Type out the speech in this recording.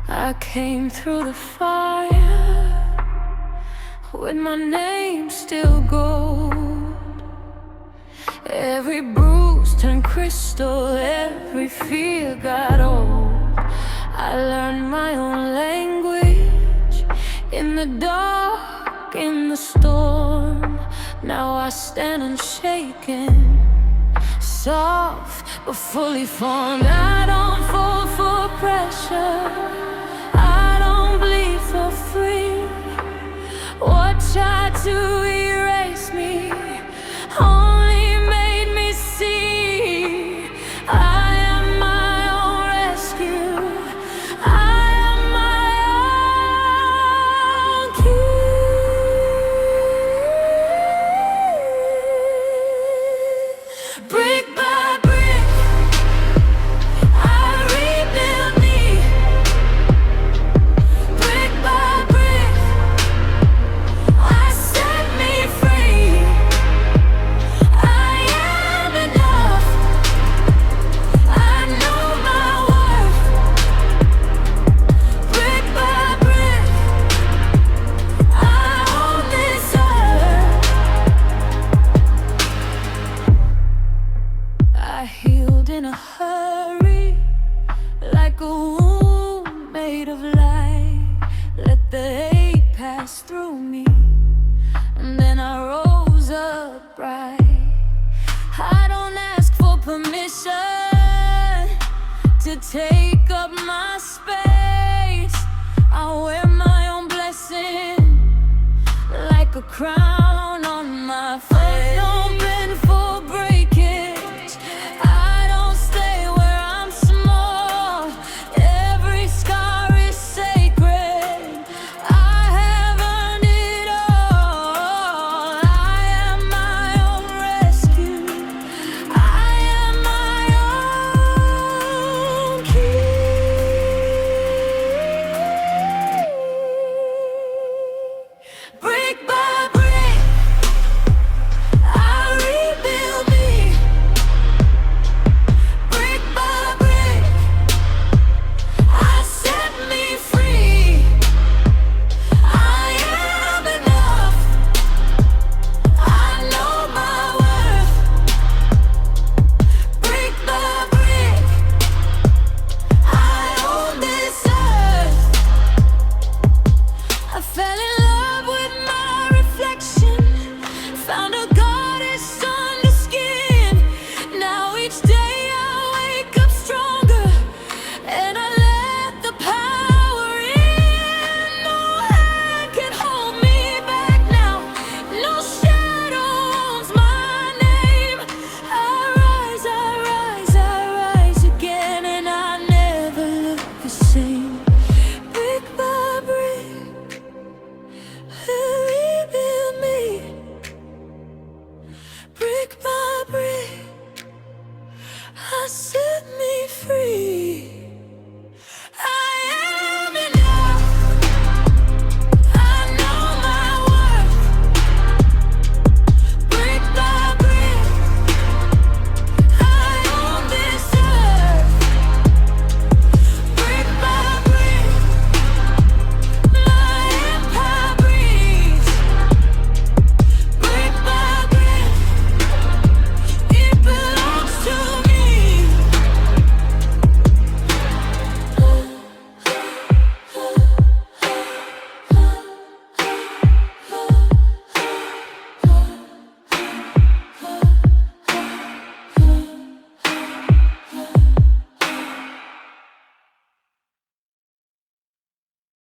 I came through the fire with my name still gold. Every bruise turned crystal, every fear got old. I learned my own language in the dark, in the storm. Now I stand unshaken, soft but fully formed. I don't fall for pressure, I don't bleed for free. What tried to erase me only made me see. I am my own rescue, I am my own key. Brick by brick, I rebuild me. Brick by brick, I set me free. I am enough, I know my worth. Brick by brick, I own this earth. I healed in a hurry, like a wound made of light. Let the hate pass through me, and then I rose up bright. I don't ask for permission to take up my space. I wear my own blessing like a crown.